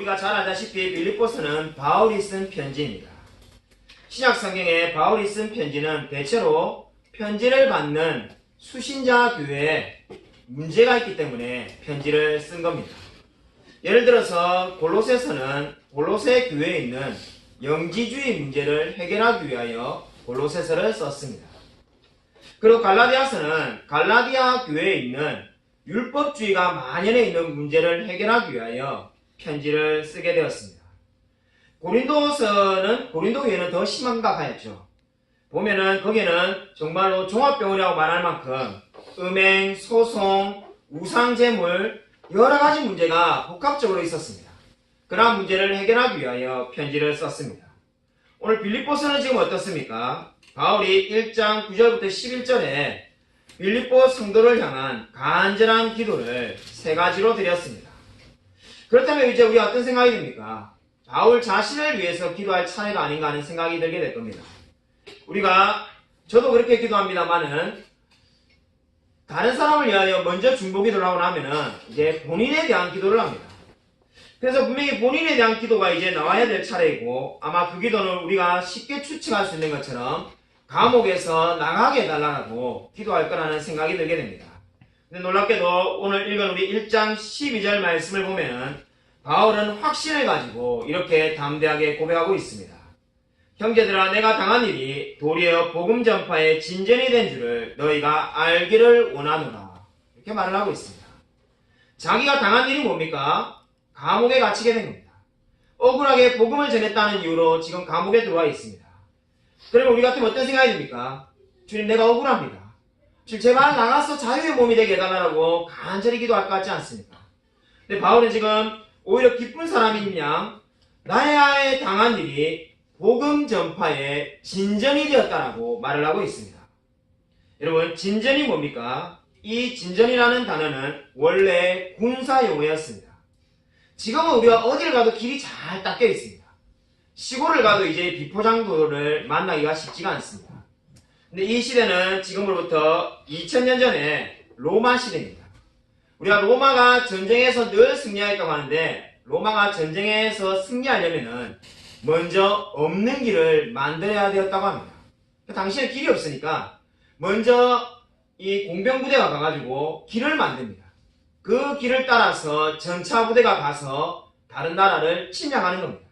우리가 잘 알다시피 빌립보서는 바울이 쓴 편지입니다. 신약 성경에 바울이 쓴 편지는 대체로 편지를 받는 수신자 교회에 문제가 있기 때문에 편지를 쓴 겁니다. 예를 들어서 골로새서는 골로새 교회에 있는 영지주의 문제를 해결하기 위하여 골로새서를 썼습니다. 그리고 갈라디아서는 갈라디아 교회에 있는 율법주의가 만연해 있는 문제를 해결하기 위하여 편지를 쓰게 되었습니다. 고린도서는 고린도 교회는 더 심각하였죠. 보면은 거기에는 정말로 종합병원이라고 말할 만큼 음행, 소송, 우상제물 여러 가지 문제가 복합적으로 있었습니다. 그러한 문제를 해결하기 위하여 편지를 썼습니다. 오늘 빌립보서는 지금 어떻습니까? 바울이 1장 9절부터 11절에 빌립보 성도를 향한 간절한 기도를 세 가지로 드렸습니다. 그렇다면 이제 우리가 어떤 생각이 듭니까? 바울 자신을 위해서 기도할 차례가 아닌가 하는 생각이 들게 될 겁니다. 저도 그렇게 기도합니다만은 다른 사람을 위하여 먼저 중보기도를 하고 나면은 이제 본인에 대한 기도를 합니다. 그래서 분명히 본인에 대한 기도가 이제 나와야 될 차례이고 아마 그 기도는 우리가 쉽게 추측할 수 있는 것처럼 감옥에서 나가게 해달라고 기도할 거라는 생각이 들게 됩니다. 근데 놀랍게도 오늘 읽은 우리 1장 12절 말씀을 보면은 바울은 확신을 가지고 이렇게 담대하게 고백하고 있습니다. 형제들아, 내가 당한 일이 도리어 복음 전파의 진전이 된 줄을 너희가 알기를 원하노라. 이렇게 말을 하고 있습니다. 자기가 당한 일이 뭡니까? 감옥에 갇히게 된 겁니다. 억울하게 복음을 전했다는 이유로 지금 감옥에 들어와 있습니다. 그러면 우리 같으면 어떤 생각이 듭니까? 주님, 내가 억울합니다. 주님, 제발 나가서 자유의 몸이 되게 해달라고 간절히 기도할 것 같지 않습니까? 근데 바울은 지금 오히려 기쁜 사람인 양 나의 당한 일이 복음 전파의 진전이 되었다라고 말을 하고 있습니다. 여러분, 진전이 뭡니까? 이 진전이라는 단어는 원래 군사 용어였습니다. 지금은 우리가 어디를 가도 길이 잘 닦여 있습니다. 시골을 가도 이제 비포장도를 만나기가 쉽지가 않습니다. 근데 이 시대는 지금으로부터 2000년 전에 로마 시대입니다. 우리가 로마가 전쟁에서 늘 승리하였다고 하는데 로마가 전쟁에서 승리하려면은 먼저 없는 길을 만들어야 되었다고 합니다. 당시에 길이 없으니까 먼저 이 공병부대가 가가지고 길을 만듭니다. 그 길을 따라서 전차부대가 가서 다른 나라를 침략하는 겁니다.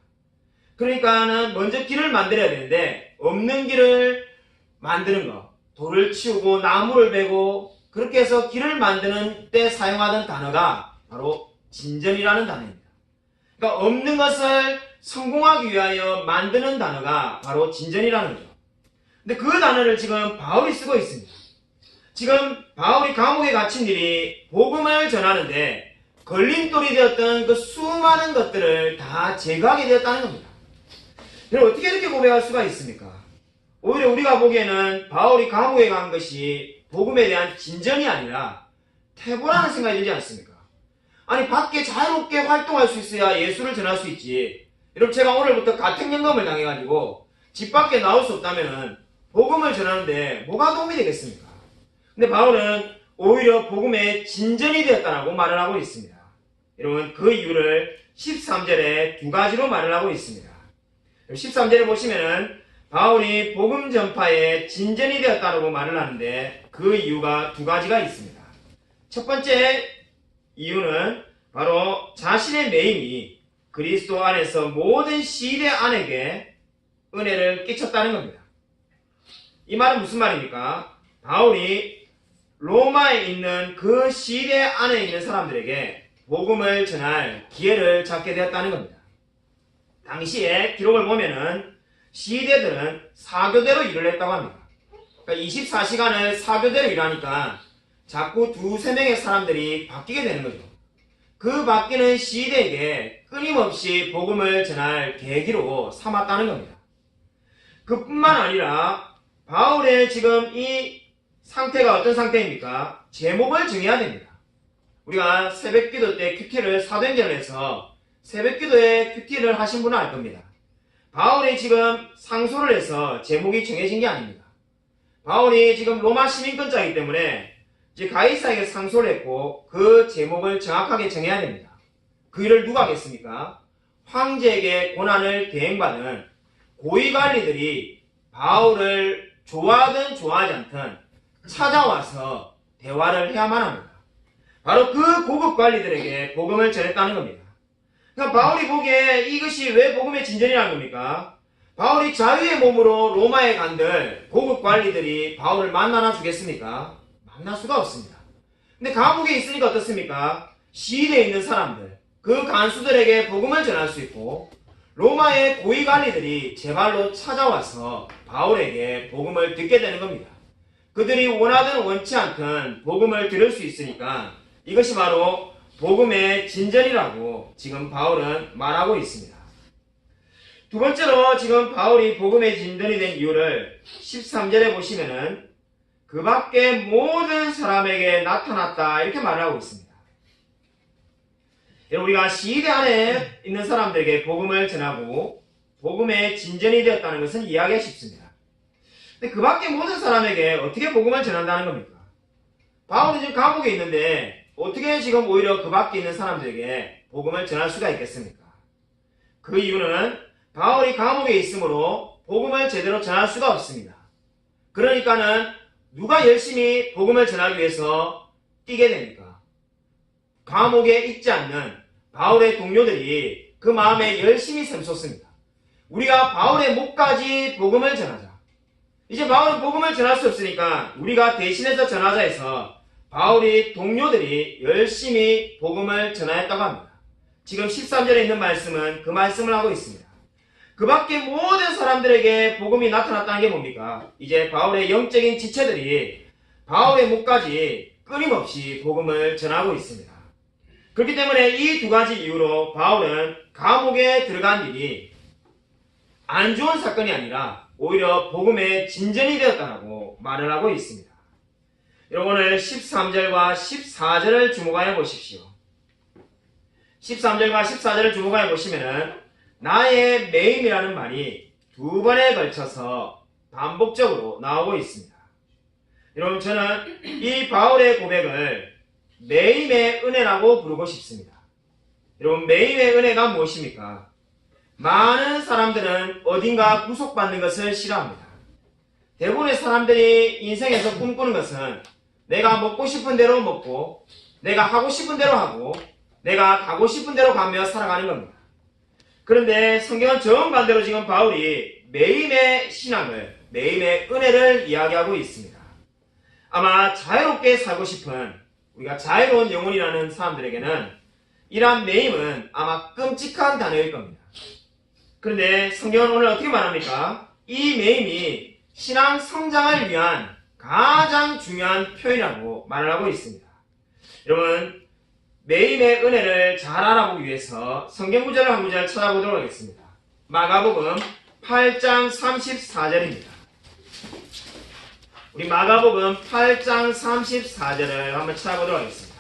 그러니까는 먼저 길을 만들어야 되는데 없는 길을 만드는 거, 돌을 치우고 나무를 베고 그렇게 해서 길을 만드는 때 사용하던 단어가 바로 진전이라는 단어입니다. 그러니까 없는 것을 성공하기 위하여 만드는 단어가 바로 진전이라는 거죠. 근데 그 단어를 지금 바울이 쓰고 있습니다. 지금 바울이 감옥에 갇힌 일이 복음을 전하는데 걸림돌이 되었던 그 수많은 것들을 다 제거하게 되었다는 겁니다. 여러분, 어떻게 이렇게 고백할 수가 있습니까? 오히려 우리가 보기에는 바울이 감옥에 간 것이 복음에 대한 진전이 아니라 퇴보라는 생각이 들지 않습니까? 아니, 밖에 자유롭게 활동할 수 있어야 예수를 전할 수 있지. 여러분, 제가 오늘부터 가택연금을 당해가지고 집 밖에 나올 수 없다면은 복음을 전하는데 뭐가 도움이 되겠습니까? 근데 바울은 오히려 복음의 진전이 되었다라고 말을 하고 있습니다. 여러분, 그 이유를 13절에 두 가지로 말을 하고 있습니다. 13절에 보시면은 바울이 복음 전파의 진전이 되었다라고 말을 하는데 그 이유가 두 가지가 있습니다. 첫 번째 이유는 바로 자신의 매임이 그리스도 안에서 모든 시대 안에게 은혜를 끼쳤다는 겁니다. 이 말은 무슨 말입니까? 바울이 로마에 있는 그 시대 안에 있는 사람들에게 복음을 전할 기회를 잡게 되었다는 겁니다. 당시에 기록을 보면은 시대들은 사교대로 일을 했다고 합니다. 그러니까 24시간을 사교대로 일하니까 자꾸 두세 명의 사람들이 바뀌게 되는 거죠. 그 바뀌는 시대에게 끊임없이 복음을 전할 계기로 삼았다는 겁니다. 그뿐만 아니라 바울의 지금 이 상태가 어떤 상태입니까? 제목을 정해야 됩니다. 우리가 새벽기도 때 큐티를 사도행전을 해서 새벽기도에 큐티를 하신 분은 알 겁니다. 바울이 지금 상소를 해서 제목이 정해진 게 아닙니다. 바울이 지금 로마 시민권자이기 때문에 이제 가이사에게 상소를 했고 그 제목을 정확하게 정해야 됩니다. 그 일을 누가 하겠습니까? 황제에게 고난을 대행받은 고위관리들이 바울을 좋아하든 좋아하지 않든 찾아와서 대화를 해야만 합니다. 바로 그 고급 관리들에게 복음을 전했다는 겁니다. 그러니까 바울이 보기에 이것이 왜 복음의 진전이라는 겁니까? 바울이 자유의 몸으로 로마에 간들 고급 관리들이 바울을 만나나 주겠습니까? 만날 수가 없습니다. 근데 감옥에 있으니까 어떻습니까? 시위대에 있는 사람들, 그 간수들에게 복음을 전할 수 있고 로마의 고위 관리들이 제발로 찾아와서 바울에게 복음을 듣게 되는 겁니다. 그들이 원하든 원치 않든 복음을 들을 수 있으니까 이것이 바로 복음의 진전이라고 지금 바울은 말하고 있습니다. 두 번째로 지금 바울이 복음의 진전이 된 이유를 13절에 보시면은 그 밖에 모든 사람에게 나타났다 이렇게 말을 하고 있습니다. 우리가 시대 안에 있는 사람들에게 복음을 전하고 복음의 진전이 되었다는 것은 이해하기가 쉽습니다. 근데 그 밖에 모든 사람에게 어떻게 복음을 전한다는 겁니까? 바울이 지금 감옥에 있는데 어떻게 지금 오히려 그 밖에 있는 사람들에게 복음을 전할 수가 있겠습니까? 그 이유는 바울이 감옥에 있으므로 복음을 제대로 전할 수가 없습니다. 그러니까는 누가 열심히 복음을 전하기 위해서 뛰게 됩니까? 감옥에 있지 않는 바울의 동료들이 그 마음에 열심히 샘솟습니다. 우리가 바울의 목까지 복음을 전하자. 이제 바울은 복음을 전할 수 없으니까 우리가 대신해서 전하자 해서 바울이 동료들이 열심히 복음을 전하였다고 합니다. 지금 13절에 있는 말씀은 그 말씀을 하고 있습니다. 그 밖에 모든 사람들에게 복음이 나타났다는 게 뭡니까? 이제 바울의 영적인 지체들이 바울의 목까지 끊임없이 복음을 전하고 있습니다. 그렇기 때문에 이 두 가지 이유로 바울은 감옥에 들어간 일이 안 좋은 사건이 아니라 오히려 복음의 진전이 되었다고 말을 하고 있습니다. 여러분 오늘 13절과 14절을 주목하여 보십시오. 13절과 14절을 주목하여 보시면은 나의 매임이라는 말이 두 번에 걸쳐서 반복적으로 나오고 있습니다. 여러분 저는 이 바울의 고백을 매임의 은혜라고 부르고 싶습니다. 여러분 매임의 은혜가 무엇입니까? 많은 사람들은 어딘가 구속받는 것을 싫어합니다. 대부분의 사람들이 인생에서 꿈꾸는 것은 내가 먹고 싶은 대로 먹고 내가 하고 싶은 대로 하고 내가 가고 싶은 대로 가며 살아가는 겁니다. 그런데 성경은 정반대로 지금 바울이 매임의 신앙을, 매임의 은혜를 이야기하고 있습니다. 아마 자유롭게 살고 싶은 우리가 자유로운 영혼이라는 사람들에게는 이러한 매임은 아마 끔찍한 단어일 겁니다. 그런데 성경은 오늘 어떻게 말합니까? 이 매임이 신앙 성장을 위한 가장 중요한 표현이라고 말을 하고 있습니다. 여러분 매임의 은혜를 잘 알아보기 위해서 성경 구절을 한 구절 찾아보도록 하겠습니다. 마가복음 8장 34절입니다. 우리 마가복음 8장 34절을 한번 찾아보도록 하겠습니다.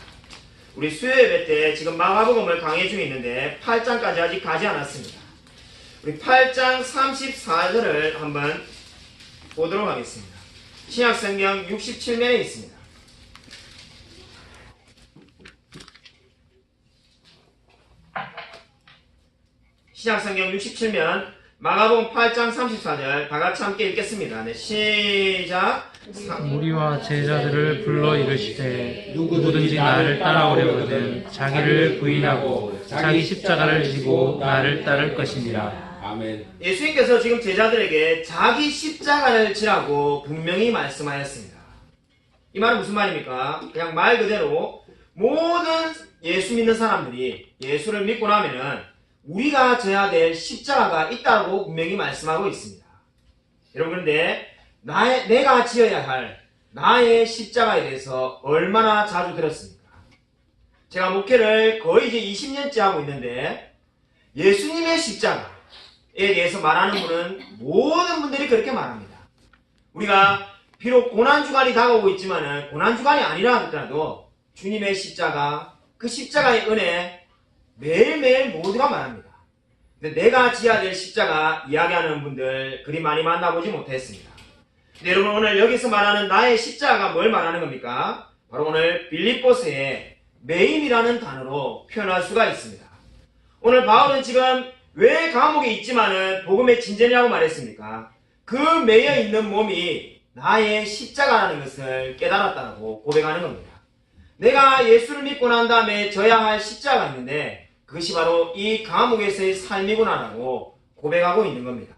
우리 수요 예배 때 지금 마가복음을 강의 중에 있는데 8장까지 아직 가지 않았습니다. 우리 8장 34절을 한번 보도록 하겠습니다. 신약성경 67면에 있습니다. 신약성경 67면 마가복음 8장 34절 다같이 함께 읽겠습니다. 네, 시작. 무리와 제자들을 불러 이르시되 누구든지 나를 따라오려거든 자기를 부인하고 자기 십자가를 지고 나를 따를 것이니라. 아멘. 예수님께서 지금 제자들에게 자기 십자가를 지라고 분명히 말씀하였습니다. 이 말은 무슨 말입니까? 그냥 말 그대로 모든 예수 믿는 사람들이 예수를 믿고 나면은 우리가 져야 될 십자가가 있다고 분명히 말씀하고 있습니다. 여러분 그런데 내가 지어야 할 나의 십자가에 대해서 얼마나 자주 들었습니까? 제가 목회를 거의 이제 20년째 하고 있는데 예수님의 십자가에 대해서 말하는 분은 모든 분들이 그렇게 말합니다. 우리가 비록 고난주간이 다가오고 있지만은 고난주간이 아니라 하더라도 주님의 십자가, 그 십자가의 은혜 매일매일 모두가 말합니다. 근데 내가 지어야 될 십자가 이야기하는 분들 그리 많이 만나보지 못했습니다. 근데 여러분 오늘 여기서 말하는 나의 십자가가 뭘 말하는 겁니까? 바로 오늘 빌립보서의 매임이라는 단어로 표현할 수가 있습니다. 오늘 바울은 지금 왜 감옥에 있지만은 복음의 진전이라고 말했습니까? 그 매여 있는 몸이 나의 십자가라는 것을 깨달았다고 고백하는 겁니다. 내가 예수를 믿고 난 다음에 져야 할 십자가가 있는데 그것이 바로 이 감옥에서의 삶이구나라고 고백하고 있는 겁니다.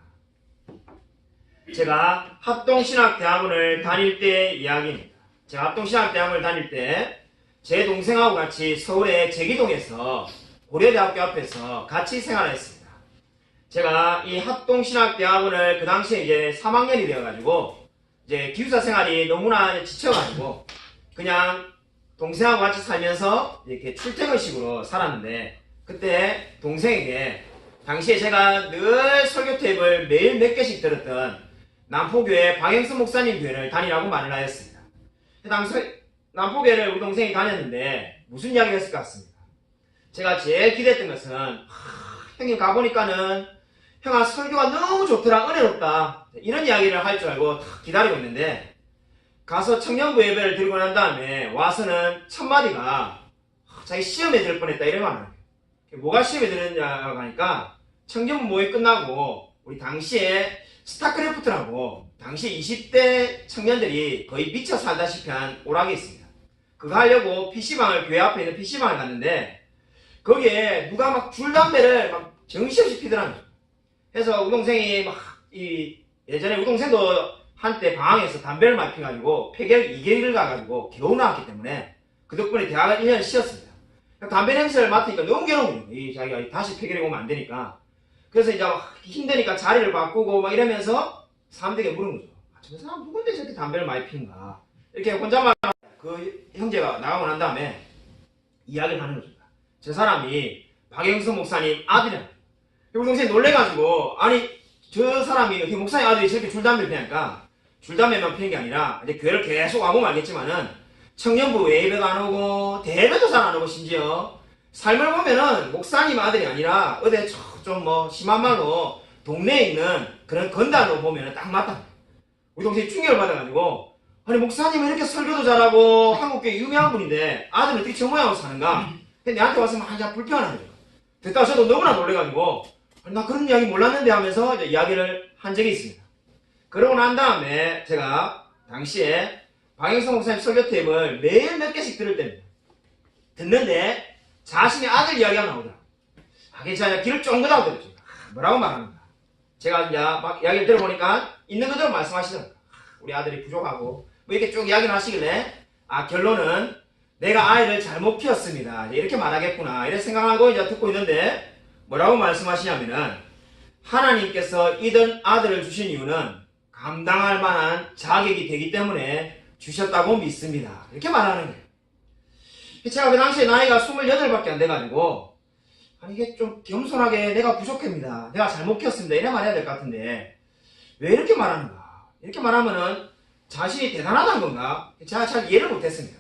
제가 합동신학대학원을 다닐 때 이야기입니다. 제가 합동신학대학원을 다닐 때 제 동생하고 같이 서울의 제기동에서 고려대학교 앞에서 같이 생활했습니다. 제가 이 합동신학대학원을 그 당시에 이제 3학년이 되어가지고 이제 기숙사 생활이 너무나 지쳐가지고 그냥 동생하고 같이 살면서 이렇게 출퇴근식으로 살았는데 그때 동생에게 당시에 제가 늘 설교 테이프를 매일 몇 개씩 들었던 남포교회 박영선 목사님 교회를 다니라고 말을 하였습니다. 당시 남포교회를 우리 동생이 다녔는데 무슨 이야기를 했을 것 같습니다. 제가 제일 기대했던 것은 형님 가보니까는 형아 설교가 너무 좋더라, 은혜롭다, 이런 이야기를 할 줄 알고 기다리고 있는데 가서 청년부 예배를 드리고 난 다음에 와서는 첫 마디가 자기 시험에 들 뻔했다 이런 말을 해요. 뭐가 시험에 들었냐고 하니까 청년부 모임 끝나고 우리 당시에 스타크래프트라고 당시 20대 청년들이 거의 미쳐 살다시피 한 오락이 있습니다. 그거 하려고 PC방을, 교회 앞에 있는 PC방을 갔는데 거기에 누가 막 줄담배를 막 정신없이 피더랍니다. 그래서 우동생이 예전에 우동생도 한때 방황해서 담배를 많이 피가지고 폐결 2개월을 가가지고 겨우 나왔기 때문에 그 덕분에 대학을 1년 쉬었습니다. 담배 냄새를 맡으니까 너무 괴로운 거예요. 자기가 다시 폐결이 오면 안 되니까. 그래서 이제 막 힘드니까 자리를 바꾸고 막 이러면서 사람들에게 물은 거죠. 저 사람 누군데 저렇게 담배를 많이 피는가. 이렇게 혼자만 그 형제가 나가고 난 다음에 이야기를 하는 거죠. 저 사람이 박영선 목사님 아들이야. 우리 동생이 놀래가지고 아니 저 사람이 어떻게 목사님 아들이 저렇게 줄담배를 피니까 줄담배만 피는 게 아니라 이제 교회를 계속 와보면 알겠지만은 청년부 예배도 안 오고 대배도 잘 안 오고 심지어 삶을 보면은 목사님 아들이 아니라 어디 좀 뭐 심한 말로 동네에 있는 그런 건달로 보면은 딱 맞다. 우리 동생이 충격을 받아가지고 아니 목사님은 이렇게 설교도 잘하고 한국교회 유명한 분인데 아들은 어떻게 저 모양으로 사는가? 근데 내한테 와서 막 한참 불편한 거죠. 듣다가 저도 너무나 놀래가지고 아니, 나 그런 이야기 몰랐는데 하면서 이제 이야기를 한 적이 있습니다. 그러고 난 다음에 제가 당시에 박영선 목사님 설교 테이프를 매일 몇 개씩 들을 때입니다. 듣는데 자신의 아들 이야기가 나오더라. 괜찮아. 귀를 쫑긋하고 들었죠. 뭐라고 말하는가. 제가 이제 막 이야기를 들어보니까 있는 그대로 말씀하시더라고요. 우리 아들이 부족하고 뭐 이렇게 쭉 이야기를 하시길래 결론은 내가 아이를 잘못 키웠습니다. 이렇게 말하겠구나. 이렇게 생각하고 이제 듣고 있는데 뭐라고 말씀하시냐면은 하나님께서 이런 아들을 주신 이유는 감당할 만한 자격이 되기 때문에 주셨다고 믿습니다. 이렇게 말하는 거예요. 제가 그 당시에 나이가 28밖에 안 돼가지고 아니 이게 좀 겸손하게 내가 부족합니다. 내가 잘못 키웠습니다. 이래 말해야 될 것 같은데 왜 이렇게 말하는가? 이렇게 말하면은 자신이 대단하다는 건가? 제가 잘 이해를 못했습니다.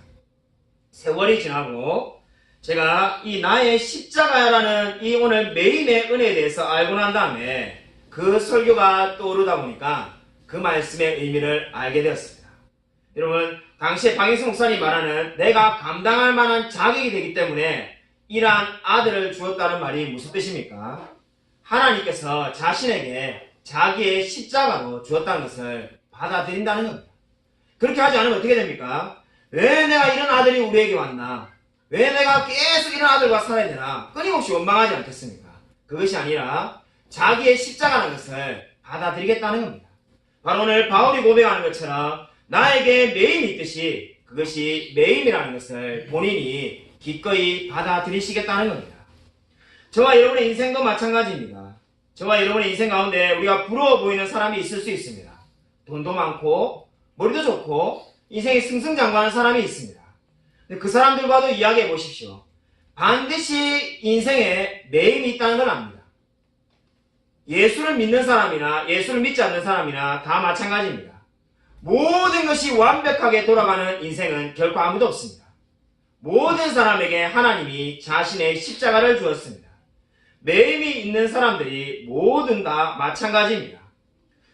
세월이 지나고 제가 이 나의 십자가라는 이 오늘 매임의 은혜에 대해서 알고 난 다음에 그 설교가 떠오르다 보니까 그 말씀의 의미를 알게 되었습니다. 여러분 당시에 박영선 목사님이 말하는 내가 감당할 만한 자격이 되기 때문에 이러한 아들을 주었다는 말이 무슨 뜻입니까? 하나님께서 자신에게 자기의 십자가로 주었다는 것을 받아들인다는 겁니다. 그렇게 하지 않으면 어떻게 됩니까? 왜 내가 이런 아들이 우리에게 왔나? 왜 내가 계속 이런 아들과 살아야 되나? 끊임없이 원망하지 않겠습니까? 그것이 아니라 자기의 십자가라는 것을 받아들이겠다는 겁니다. 바로 오늘 바울이 고백하는 것처럼 나에게 매임이 있듯이 그것이 매임이라는 것을 본인이 기꺼이 받아들이시겠다는 겁니다. 저와 여러분의 인생도 마찬가지입니다. 저와 여러분의 인생 가운데 우리가 부러워 보이는 사람이 있을 수 있습니다. 돈도 많고 머리도 좋고 인생이 승승장구하는 사람이 있습니다. 그 사람들과도 이야기해 보십시오. 반드시 인생에 매임이 있다는 걸 압니다. 예수를 믿는 사람이나 예수를 믿지 않는 사람이나 다 마찬가지입니다. 모든 것이 완벽하게 돌아가는 인생은 결코 아무도 없습니다. 모든 사람에게 하나님이 자신의 십자가를 주었습니다. 매임이 있는 사람들이 모든 다 마찬가지입니다.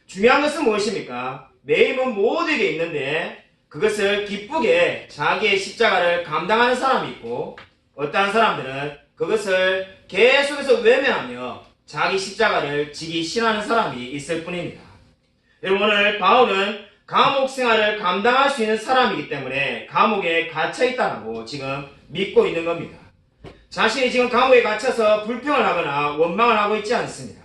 중요한 것은 무엇입니까? 매임은 모두에게 있는데 그것을 기쁘게 자기의 십자가를 감당하는 사람이 있고 어떠한 사람들은 그것을 계속해서 외면하며 자기 십자가를 지기 싫어하는 사람이 있을 뿐입니다. 여러분, 오늘 바울은 감옥 생활을 감당할 수 있는 사람이기 때문에 감옥에 갇혀 있다고 지금 믿고 있는 겁니다. 자신이 지금 감옥에 갇혀서 불평을 하거나 원망을 하고 있지 않습니다.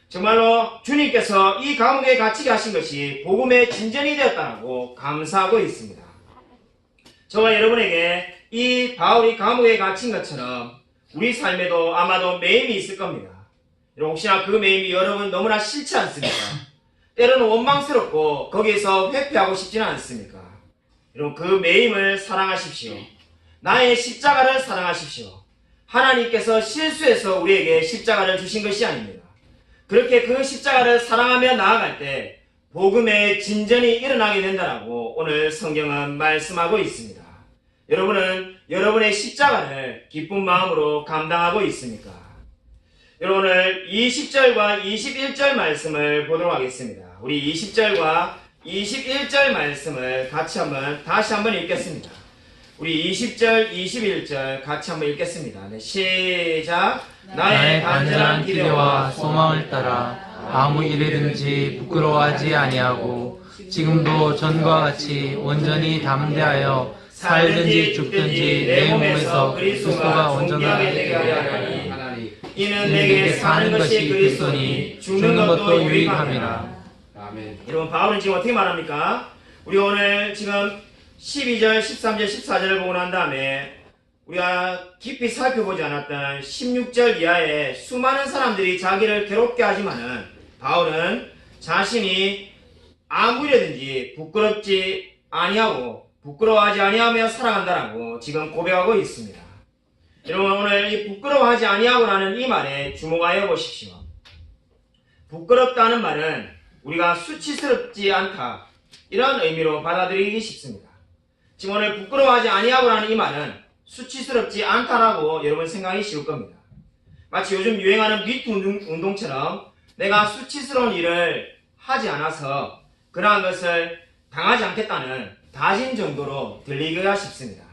정말로 주님께서 이 감옥에 갇히게 하신 것이 복음의 진전이 되었다고 감사하고 있습니다. 저와 여러분에게 이 바울이 감옥에 갇힌 것처럼 우리 삶에도 아마도 매임이 있을 겁니다. 혹시나 그 매임이 여러분 너무나 싫지 않습니까? 때로는 원망스럽고 거기에서 회피하고 싶지는 않습니까? 여러분, 그 매임을 사랑하십시오. 나의 십자가를 사랑하십시오. 하나님께서 실수해서 우리에게 십자가를 주신 것이 아닙니다. 그렇게 그 십자가를 사랑하며 나아갈 때 복음의 진전이 일어나게 된다라고 오늘 성경은 말씀하고 있습니다. 여러분은 여러분의 십자가를 기쁜 마음으로 감당하고 있습니까? 여러분, 오늘 20절과 21절 말씀을 보도록 하겠습니다. 우리 20절과 21절 말씀을 다시 한번 읽겠습니다. 우리 20절, 21절 같이 한번 읽겠습니다. 네, 시작. 나의 간절한 기대와 소망을 따라 아무 일에든지 부끄러워하지 아니하고 지금도 전과 같이 온전히 담대하여 살든지 죽든지 내 몸에서 그리스도가 온전하게 되게 하리니 이는 내게 사는 것이 그리스도니 죽는 것도 유익함이라. 아멘. 여러분, 바울은 지금 어떻게 말합니까? 우리 오늘 지금 12절, 13절, 14절을 보고 난 다음에 우리가 깊이 살펴보지 않았던 16절 이하에 수많은 사람들이 자기를 괴롭게 하지만은 바울은 자신이 아무 일에든지 부끄럽지 아니하고 부끄러워하지 아니하며 살아간다라고 지금 고백하고 있습니다. 여러분, 오늘 이 부끄러워하지 아니하고라는 이 말에 주목하여 보십시오. 부끄럽다는 말은 우리가 수치스럽지 않다, 이런 의미로 받아들이기 쉽습니다. 지금 오늘 부끄러워하지 아니하고라는 이 말은 수치스럽지 않다라고 여러분 생각이 쉬울 겁니다. 마치 요즘 유행하는 미투 운동처럼 내가 수치스러운 일을 하지 않아서 그러한 것을 당하지 않겠다는 다짐 정도로 들리기가 쉽습니다.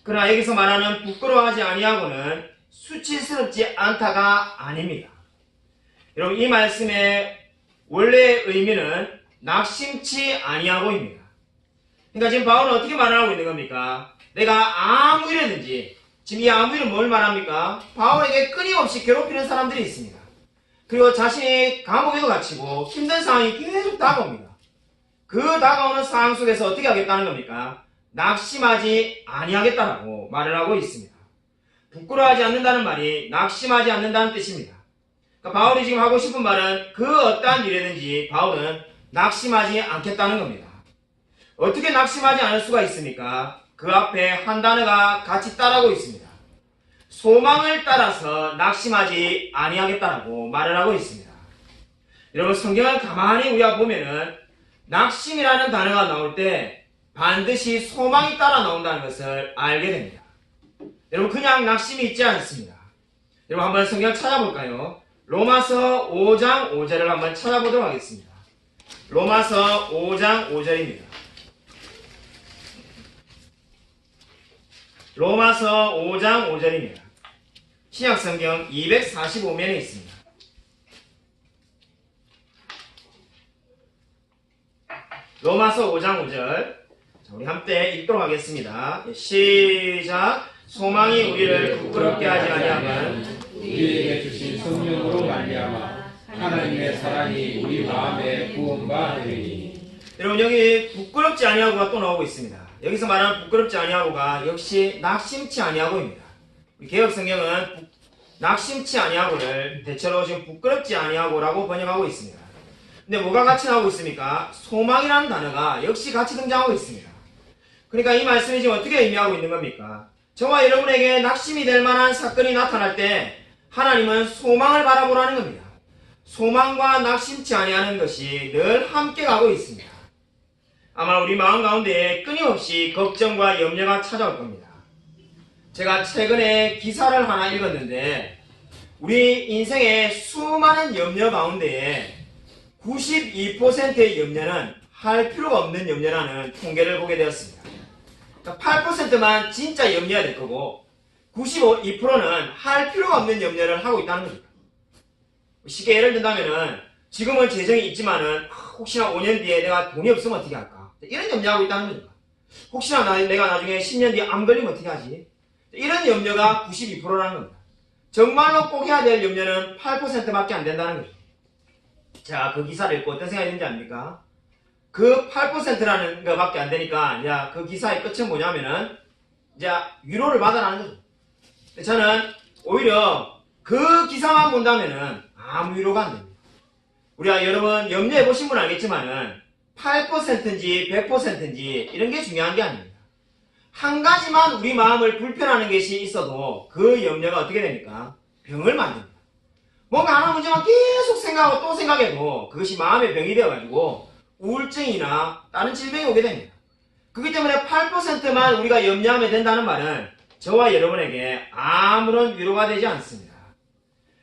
그러나 여기서 말하는 부끄러워하지 아니하고는 수치스럽지 않다가 아닙니다. 여러분, 이 말씀의 원래의 의미는 낙심치 아니하고입니다. 그러니까 지금 바울은 어떻게 말하고 있는 겁니까? 내가 아무 일이든지, 지금 이 아무 일은 뭘 말합니까? 바울에게 끊임없이 괴롭히는 사람들이 있습니다. 그리고 자신이 감옥에도 갇히고 힘든 상황이 계속 다가옵니다. 그 다가오는 상황 속에서 어떻게 하겠다는 겁니까? 낙심하지 아니하겠다라고 말을 하고 있습니다. 부끄러워하지 않는다는 말이 낙심하지 않는다는 뜻입니다. 그러니까 바울이 지금 하고 싶은 말은 그 어떠한 일이든지 바울은 낙심하지 않겠다는 겁니다. 어떻게 낙심하지 않을 수가 있습니까? 그 앞에 한 단어가 같이 따라오고 있습니다. 소망을 따라서 낙심하지 아니하겠다라고 말을 하고 있습니다. 여러분, 성경을 가만히 우리가 보면은 낙심이라는 단어가 나올 때 반드시 소망이 따라 나온다는 것을 알게 됩니다. 여러분, 그냥 낙심이 있지 않습니다. 여러분, 한번 성경 찾아볼까요? 로마서 5장 5절을 한번 찾아보도록 하겠습니다. 로마서 5장 5절입니다. 로마서 5장 5절입니다. 신약성경 245면에 있습니다. 로마서 5장 5절. 우리 함께 읽도록 하겠습니다. 시작. 소망이 우리를 부끄럽게 하지 아니하면 우리에게 주신 성령으로 말미암아 하나님의 사랑이 우리 마음에 부은 바 되리니. 여러분, 여기 부끄럽지 아니하고가 또 나오고 있습니다. 여기서 말하는 부끄럽지 아니하고가 역시 낙심치 아니하고입니다. 개혁성경은 낙심치 아니하고를 대체로 지금 부끄럽지 아니하고라고 번역하고 있습니다. 근데 뭐가 같이 나오고 있습니까? 소망이라는 단어가 역시 같이 등장하고 있습니다. 그러니까 이 말씀이 지금 어떻게 의미하고 있는 겁니까? 저와 여러분에게 낙심이 될 만한 사건이 나타날 때 하나님은 소망을 바라보라는 겁니다. 소망과 낙심치 아니하는 것이 늘 함께 가고 있습니다. 아마 우리 마음 가운데에 끊임없이 걱정과 염려가 찾아올 겁니다. 제가 최근에 기사를 하나 읽었는데 우리 인생의 수많은 염려 가운데에 92%의 염려는 할 필요가 없는 염려라는 통계를 보게 되었습니다. 8%만 진짜 염려해야 될 거고 92%는 할 필요가 없는 염려를 하고 있다는 겁니다. 쉽게 예를 든다면은 지금은 재정이 있지만은 혹시나 5년 뒤에 내가 돈이 없으면 어떻게 할까? 이런 염려하고 있다는 거죠. 혹시나 내가 나중에 10년 뒤에 암 걸리면 어떻게 하지? 이런 염려가 92%라는 겁니다. 정말로 꼭 해야 될 염려는 8%밖에 안 된다는 거죠. 자, 그 기사를 읽고 어떤 생각이 드는지 압니까? 그 8%라는 것밖에 안 되니까, 야, 그 기사의 끝은 뭐냐면은, 이제 위로를 받아라는 거죠. 저는 오히려 그 기사만 본다면은 아무 위로가 안 됩니다. 우리가 여러분 염려해 보신 분 알겠지만은 8%인지 100%인지 이런 게 중요한 게 아닙니다. 한 가지만 우리 마음을 불편하는 것이 있어도 그 염려가 어떻게 됩니까? 병을 만듭니다. 뭔가 하나 문제만 계속 생각하고 또 생각해도 그것이 마음의 병이 되어가지고 우울증이나 다른 질병이 오게 됩니다. 그렇기 때문에 8%만 우리가 염려하면 된다는 말은 저와 여러분에게 아무런 위로가 되지 않습니다.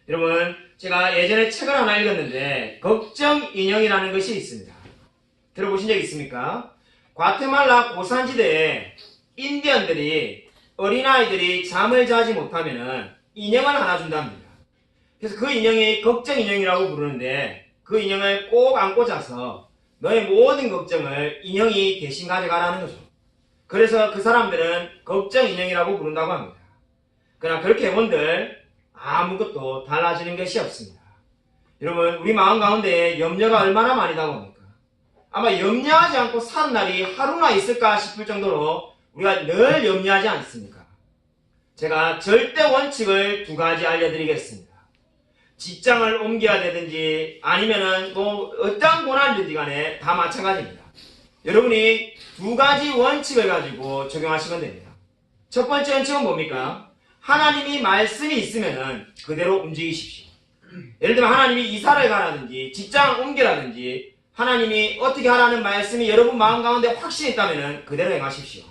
여러분, 제가 예전에 책을 하나 읽었는데 걱정 인형이라는 것이 있습니다. 들어보신 적 있습니까? 과테말라 고산지대에 인디언들이 어린아이들이 잠을 자지 못하면 인형을 하나 준답니다. 그래서 그 인형이 걱정 인형이라고 부르는데 그 인형을 꼭 안고 자서 너의 모든 걱정을 인형이 대신 가져가라는 거죠. 그래서 그 사람들은 걱정 인형이라고 부른다고 합니다. 그러나 그렇게 해본들 아무것도 달라지는 것이 없습니다. 여러분, 우리 마음 가운데 염려가 얼마나 많이 다가옵니까? 아마 염려하지 않고 사는 날이 하루나 있을까 싶을 정도로 우리가 늘 염려하지 않습니까? 제가 절대 원칙을 2가지 알려드리겠습니다. 직장을 옮겨야 되든지 아니면은 뭐 어떠한 고난이든지 간에 다 마찬가지입니다. 여러분이 2가지 원칙을 가지고 적용하시면 됩니다. 첫 번째 원칙은 뭡니까? 하나님이 말씀이 있으면은 그대로 움직이십시오. 예를 들면 하나님이 이사를 가라든지 직장을 옮기라든지 하나님이 어떻게 하라는 말씀이 여러분 마음 가운데 확신이 있다면은 그대로 행하십시오.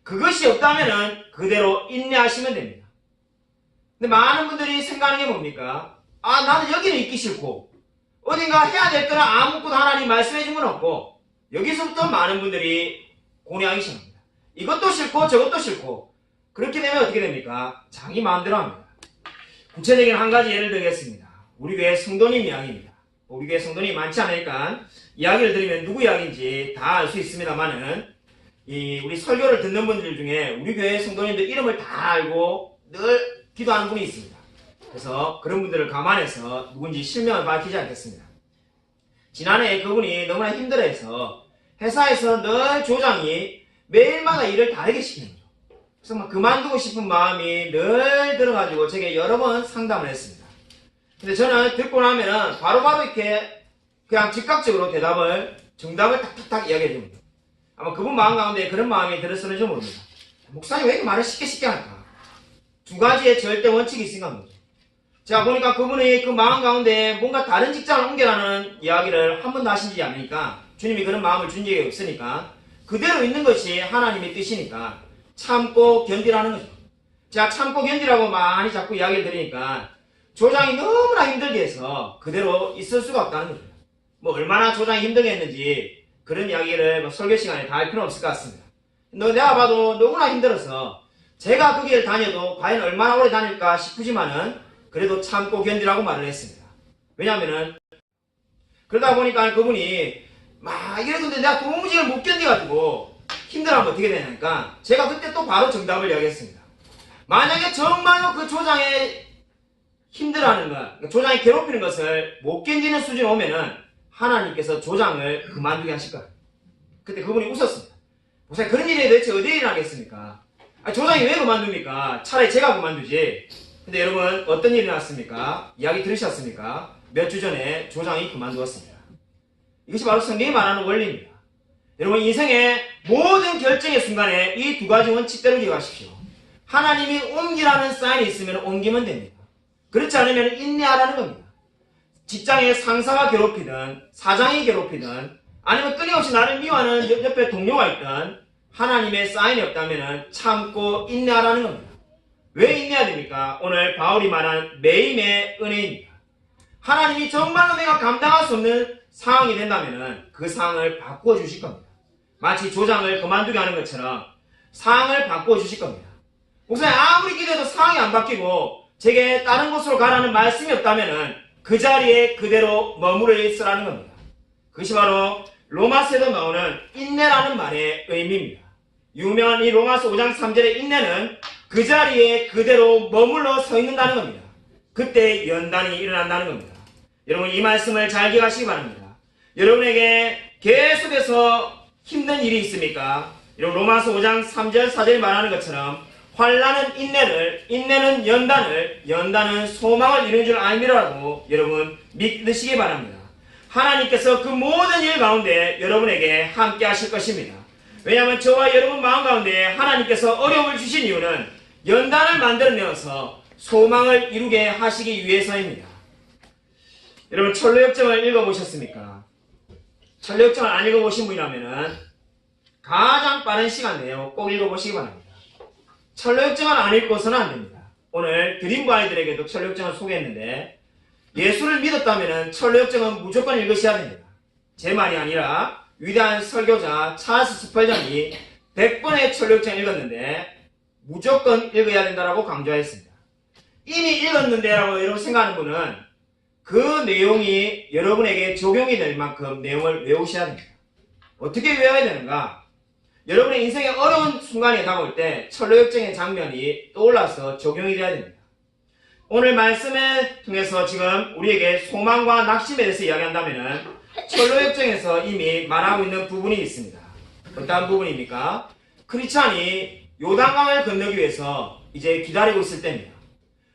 그것이 없다면은 그대로 인내하시면 됩니다. 근데 많은 분들이 생각하는 게 뭡니까? 아, 나는 여기는 있기 싫고 어딘가 해야 될 거는 아무것도 하나님 말씀해 준 건 없고 여기서부터 많은 분들이 고뇌하기 시작합니다. 이것도 싫고 저것도 싫고 그렇게 되면 어떻게 됩니까? 자기 마음대로 합니다. 구체적인 한 가지 예를 들겠습니다. 우리 교회 성도님 이야기입니다. 우리 교회 성도님이 많지 않으니까 이야기를 드리면 누구 이야기인지 다 알 수 있습니다만은 우리 설교를 듣는 분들 중에 우리 교회 성도님들 이름을 다 알고 늘 기도하는 분이 있습니다. 그래서 그런 분들을 감안해서 누군지 실명을 밝히지 않겠습니다. 지난해 그분이 너무나 힘들어해서 회사에서 늘 조장이 매일마다 일을 다르게 시키는 거죠. 그래서 막 그만두고 싶은 마음이 늘 들어가지고 제게 여러 번 상담을 했습니다. 근데 저는 듣고 나면은 바로바로 이렇게 그냥 즉각적으로 정답을 탁탁탁 이야기해 줍니다. 아마 그분 마음 가운데 그런 마음이 들었을지 모릅니다. 목사님 왜 이렇게 말을 쉽게 할까? 2가지의 절대 원칙이 있으니까 거죠. 제가 보니까 그분이 그 마음 가운데 뭔가 다른 직장을 옮겨라는 이야기를 한 번도 하신지 않으니까 주님이 그런 마음을 준 적이 없으니까 그대로 있는 것이 하나님의 뜻이니까 참고 견디라는 거죠. 제가 참고 견디라고 많이 자꾸 이야기를 드리니까 조장이 너무나 힘들게 해서 그대로 있을 수가 없다는 거죠. 뭐 얼마나 조장이 힘들게 했는지 그런 이야기를 설교 시간에 다 할 필요는 없을 것 같습니다. 내가 봐도 너무나 힘들어서 제가 그 길을 다녀도 과연 얼마나 오래 다닐까 싶으지만은 그래도 참고 견디라고 말을 했습니다. 왜냐면은 그러다 보니까 그분이 막 이래도 내가 도무지 못 견디가지고 힘들어하면 어떻게 되냐니까 제가 그때 또 바로 정답을 이야기했습니다. 만약에 정말로 그 조장에 힘들어하는 것, 조장이 괴롭히는 것을 못 견디는 수준에 오면은 하나님께서 조장을 그만두게 하실 거예요. 그때 그분이 웃었습니다. 목사님 그런 일이 도대체 어디에 일어나겠습니까? 조장이 왜 그만둡니까? 차라리 제가 그만두지. 근데 여러분 어떤 일이 났습니까? 이야기 들으셨습니까? 몇 주 전에 조장이 그만두었습니다. 이것이 바로 성경이 말하는 원리입니다. 여러분 인생의 모든 결정의 순간에 이 2가지 원칙대로 기억하십시오. 하나님이 옮기라는 사인이 있으면 옮기면 됩니다. 그렇지 않으면 인내하라는 겁니다. 직장에 상사가 괴롭히든 사장이 괴롭히든 아니면 끊임없이 나를 미워하는 옆에 동료가 있든 하나님의 사인이 없다면 참고 인내하라는 겁니다. 왜 인내해야 됩니까? 오늘 바울이 말한 매임의 은혜입니다. 하나님이 정말로 내가 감당할 수 없는 상황이 된다면 그 상황을 바꾸어 주실 겁니다. 마치 조장을 그만두게 하는 것처럼 상황을 바꾸어 주실 겁니다. 목사님 아무리 기도해도 상황이 안 바뀌고 제게 다른 곳으로 가라는 말씀이 없다면 그 자리에 그대로 머무르 있으라는 겁니다. 그것이 바로 로마서에도 나오는 인내라는 말의 의미입니다. 유명한 이 로마서 5장 3절의 인내는 그 자리에 그대로 머물러 서 있는다는 겁니다. 그때 연단이 일어난다는 겁니다. 여러분 이 말씀을 잘 기억하시기 바랍니다. 여러분에게 계속해서 힘든 일이 있습니까? 여러분 로마서 5장 3절 4절이 말하는 것처럼 환난은 인내를, 인내는 연단을, 연단은 소망을 이루는 줄 알미라고 여러분 믿으시기 바랍니다. 하나님께서 그 모든 일 가운데 여러분에게 함께 하실 것입니다. 왜냐하면 저와 여러분 마음 가운데 하나님께서 어려움을 주신 이유는 연단을 만들어내어서 소망을 이루게 하시기 위해서입니다. 여러분 철로역정을 읽어보셨습니까? 철로역정을 안 읽어보신 분이라면 가장 빠른 시간 내에 꼭 읽어보시기 바랍니다. 철로역정을 안 읽고서는 안 됩니다. 오늘 드림부 아이들에게도 철로역정을 소개했는데 예수를 믿었다면 철로역정은 무조건 읽으셔야 됩니다. 제 말이 아니라 위대한 설교자 찰스 스펄전이 100번의 철로역정을 읽었는데 무조건 읽어야 된다고 강조했습니다. 이미 읽었는데라고 여러분 생각하는 분은 그 내용이 여러분에게 적용이 될 만큼 내용을 외우셔야 됩니다. 어떻게 외워야 되는가? 여러분의 인생의 어려운 순간이 다가올 때 철로역정의 장면이 떠올라서 적용이 되어야 됩니다. 오늘 말씀을 통해서 지금 우리에게 소망과 낙심에 대해서 이야기한다면 철로역정에서 이미 말하고 있는 부분이 있습니다. 어떤 부분입니까? 크리스찬이 요단강을 건너기 위해서 이제 기다리고 있을 때입니다.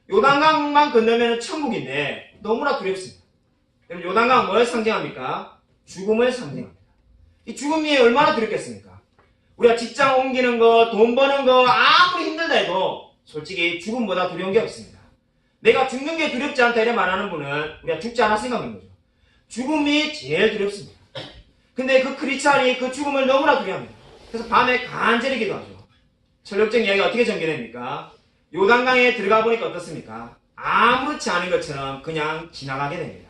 요단강만 건너면 천국인데 너무나 두렵습니다. 요단강은 뭘 상징합니까? 죽음을 상징합니다. 이 죽음이 얼마나 두렵겠습니까? 우리가 직장 옮기는 거, 돈 버는 거 아무리 힘들다 해도 솔직히 죽음보다 두려운 게 없습니다. 내가 죽는 게 두렵지 않다 이래 말하는 분은 우리가 죽지 않았으니까 그런 거죠. 죽음이 제일 두렵습니다. 근데 그 크리스찬이 그 죽음을 너무나 두려워합니다. 그래서 밤에 간절히 기도하죠. 철로역정 이야기가 어떻게 전개됩니까? 요단강에 들어가 보니까 어떻습니까? 아무렇지 않은 것처럼 그냥 지나가게 됩니다.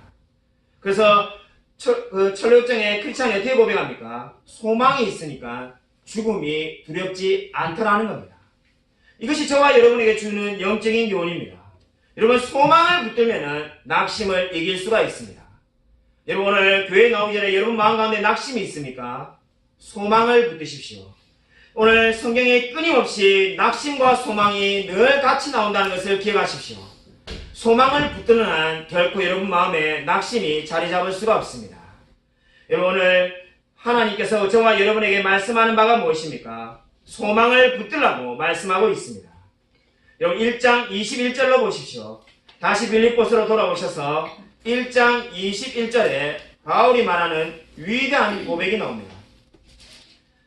그래서 철로역정의 크리스찬이 어떻게 고백합니까? 소망이 있으니까 죽음이 두렵지 않더라는 겁니다. 이것이 저와 여러분에게 주는 영적인 교훈입니다. 여러분 소망을 붙들면 낙심을 이길 수가 있습니다. 여러분 오늘 교회 나오기 전에 여러분 마음 가운데 낙심이 있습니까? 소망을 붙드십시오. 오늘 성경에 끊임없이 낙심과 소망이 늘 같이 나온다는 것을 기억하십시오. 소망을 붙드는 한 결코 여러분 마음에 낙심이 자리 잡을 수가 없습니다. 여러분 오늘 하나님께서 저와 여러분에게 말씀하는 바가 무엇입니까? 소망을 붙들라고 말씀하고 있습니다. 여러분 1장 21절로 보십시오. 다시 빌립보서로 돌아오셔서 1장 21절에 바울이 말하는 위대한 고백이 나옵니다.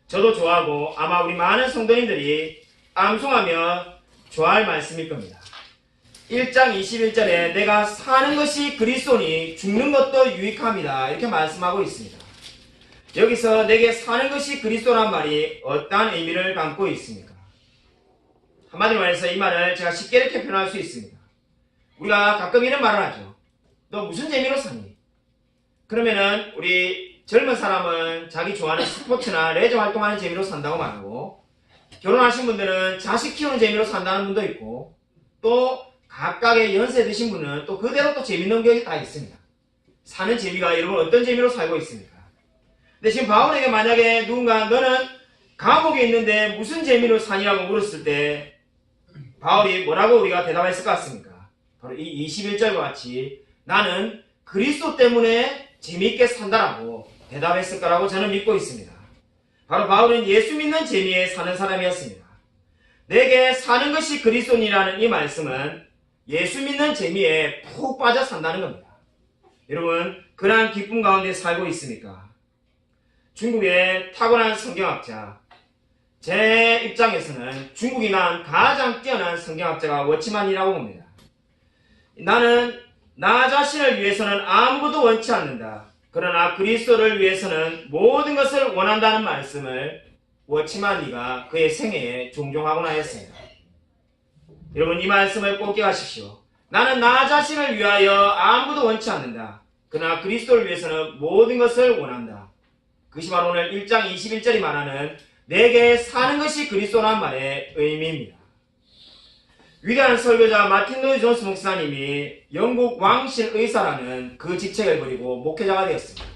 저도 좋아하고 아마 우리 많은 성도님들이 암송하며 좋아할 말씀일 겁니다. 1장 21절에 내가 사는 것이 그리스도니 죽는 것도 유익합니다. 이렇게 말씀하고 있습니다. 여기서 내게 사는 것이 그리스도란 말이 어떠한 의미를 담고 있습니까? 한마디로 말해서 이 말을 제가 쉽게 이렇게 표현할 수 있습니다. 우리가 가끔 이런 말을 하죠. 너 무슨 재미로 사니? 그러면은 우리 젊은 사람은 자기 좋아하는 스포츠나 레저 활동하는 재미로 산다고 말하고 결혼하신 분들은 자식 키우는 재미로 산다는 분도 있고 또 각각의 연세 드신 분은 또 그대로 또 재밌는 게 다 있습니다. 사는 재미가 여러분 어떤 재미로 살고 있습니까? 근데 지금 바울에게 만약에 누군가 너는 감옥에 있는데 무슨 재미로 사니라고 물었을 때 바울이 뭐라고 우리가 대답했을 것 같습니까? 바로 이 21절과 같이 나는 그리스도 때문에 재미있게 산다라고 대답했을 거라고 저는 믿고 있습니다. 바로 바울은 예수 믿는 재미에 사는 사람이었습니다. 내게 사는 것이 그리스도니라는 이 말씀은 예수 믿는 재미에 푹 빠져 산다는 겁니다. 여러분 그러한 기쁨 가운데 살고 있습니까? 중국의 타고난 성경학자, 제 입장에서는 중국이 낳은 가장 뛰어난 성경학자가 워치만이라고 봅니다. 나는 나 자신을 위해서는 아무것도 원치 않는다. 그러나 그리스도를 위해서는 모든 것을 원한다는 말씀을 워치만리가 그의 생애에 종종 하고나 했습니다. 여러분 이 말씀을 꼭 기억하십시오. 나는 나 자신을 위하여 아무것도 원치 않는다. 그러나 그리스도를 위해서는 모든 것을 원한다. 그것이 바로 오늘 1장 21절이 말하는 내게 사는 것이 그리스도란 말의 의미입니다. 위대한 설교자 마틴 로이드 존스 목사님이 영국 왕실 의사라는 그 직책을 버리고 목회자가 되었습니다.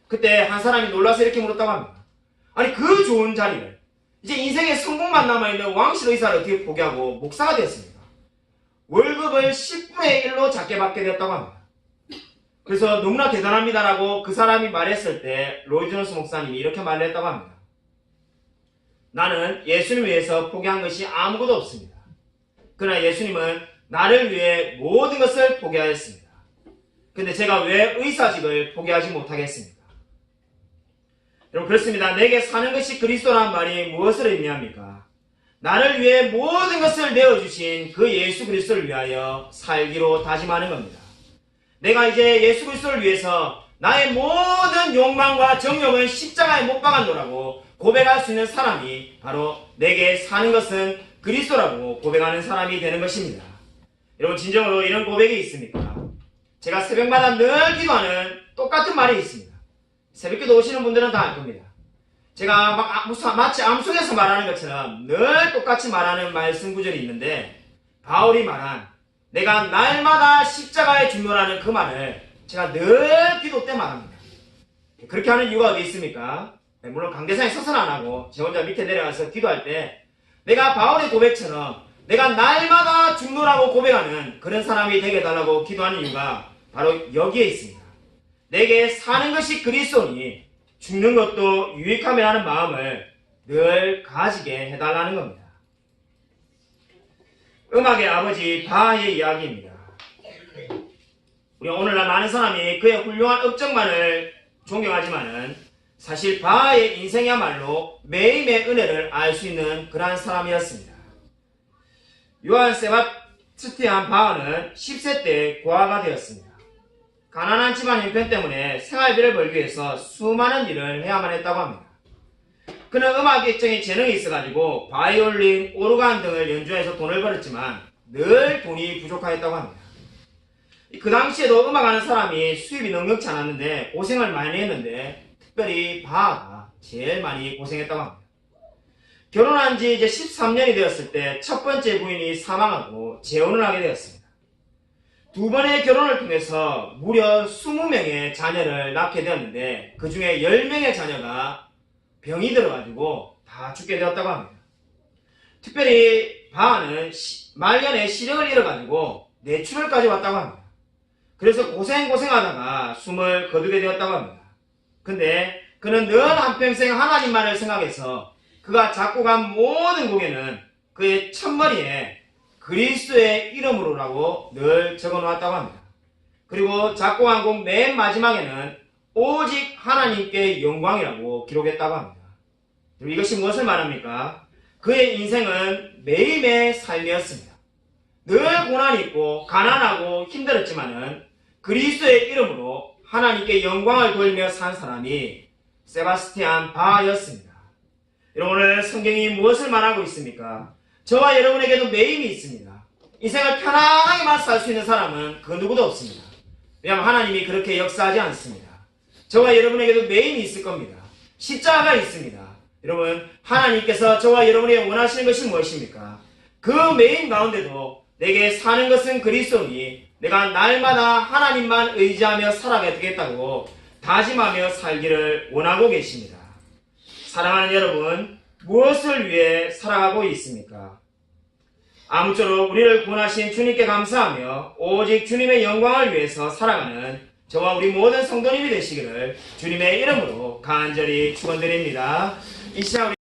그때 한 사람이 놀라서 이렇게 물었다고 합니다. 아니 그 좋은 자리를, 이제 인생에 성공만 남아있는 왕실 의사를 어떻게 포기하고 목사가 되었습니까? 월급을 10분의 1로 작게 받게 되었다고 합니다. 그래서 너무나 대단합니다라고 그 사람이 말했을 때 로이드 존스 목사님이 이렇게 말을 했다고 합니다. 나는 예수님 위해서 포기한 것이 아무것도 없습니다. 그러나 예수님은 나를 위해 모든 것을 포기하였습니다. 근데 제가 왜 의사직을 포기하지 못하겠습니까? 여러분 그렇습니다. 내게 사는 것이 그리스도라는 말이 무엇을 의미합니까? 나를 위해 모든 것을 내어주신 그 예수 그리스도를 위하여 살기로 다짐하는 겁니다. 내가 이제 예수 그리스도를 위해서 나의 모든 욕망과 정욕은 십자가에 못 박았노라고 고백할 수 있는 사람이 바로 내게 사는 것은 그리스도라고 고백하는 사람이 되는 것입니다. 여러분 진정으로 이런 고백이 있습니까? 제가 새벽마다 늘 기도하는 똑같은 말이 있습니다. 새벽기도 오시는 분들은 다 알 겁니다. 제가 마치 암송에서 말하는 것처럼 늘 똑같이 말하는 말씀 구절이 있는데 바울이 말한 내가 날마다 십자가에 죽노라는 그 말을 제가 늘 기도 때 말합니다. 그렇게 하는 이유가 어디 있습니까? 물론 강대상에 서서는 안 하고 제 혼자 밑에 내려가서 기도할 때 내가 바울의 고백처럼 내가 날마다 죽노라고 고백하는 그런 사람이 되게 해달라고 기도하는 이유가 바로 여기에 있습니다. 내게 사는 것이 그리스도니 죽는 것도 유익함이라는 마음을 늘 가지게 해달라는 겁니다. 음악의 아버지 바하의 이야기입니다. 우리 오늘날 많은 사람이 그의 훌륭한 업적만을 존경하지만은 사실 바하의 인생이야말로 매임의 은혜를 알 수 있는 그러한 사람이었습니다. 요한 세바스티안 바하는 10세 때 고아가 되었습니다. 가난한 집안 형편 때문에 생활비를 벌기 위해서 수많은 일을 해야만 했다고 합니다. 그는 음악 액정에 재능이 있어가지고 바이올린, 오르간 등을 연주해서 돈을 벌었지만 늘 돈이 부족하였다고 합니다. 그 당시에도 음악하는 사람이 수입이 넉넉지 않았는데 고생을 많이 했는데 특별히 바하가 제일 많이 고생했다고 합니다. 결혼한 지 이제 13년이 되었을 때 첫 번째 부인이 사망하고 재혼을 하게 되었습니다. 두 번의 결혼을 통해서 무려 20명의 자녀를 낳게 되었는데 그 중에 10명의 자녀가 병이 들어가지고 다 죽게 되었다고 합니다. 특별히 바하는 말년에 시력을 잃어가지고 뇌출혈까지 왔다고 합니다. 그래서 고생하다가 숨을 거두게 되었다고 합니다. 근데 그는 늘 한평생 하나님만을 생각해서 그가 작곡한 모든 곡에는 그의 첫머리에 그리스도의 이름으로라고 늘 적어놓았다고 합니다. 그리고 작곡한 곡 맨 마지막에는 오직 하나님께 영광이라고 기록했다고 합니다. 이것이 무엇을 말합니까? 그의 인생은 매일매일 삶이었습니다. 늘 고난이 있고 가난하고 힘들었지만은 그리스도의 이름으로 하나님께 영광을 돌리며 산 사람이 세바스티안 바하였습니다. 여러분 오늘 성경이 무엇을 말하고 있습니까? 저와 여러분에게도 매임이 있습니다. 인생을 편안하게만 살 수 있는 사람은 그 누구도 없습니다. 왜냐하면 하나님이 그렇게 역사하지 않습니다. 저와 여러분에게도 매임이 있을 겁니다. 십자가가 있습니다. 여러분 하나님께서 저와 여러분에게 원하시는 것이 무엇입니까? 그 매임 가운데도 내게 사는 것은 그리스도니 내가 날마다 하나님만 의지하며 살아가야 되겠다고 다짐하며 살기를 원하고 계십니다. 사랑하는 여러분, 무엇을 위해 살아가고 있습니까? 아무쪼록 우리를 구원하신 주님께 감사하며 오직 주님의 영광을 위해서 살아가는 저와 우리 모든 성도님이 되시기를 주님의 이름으로 간절히 축원드립니다. 이 시간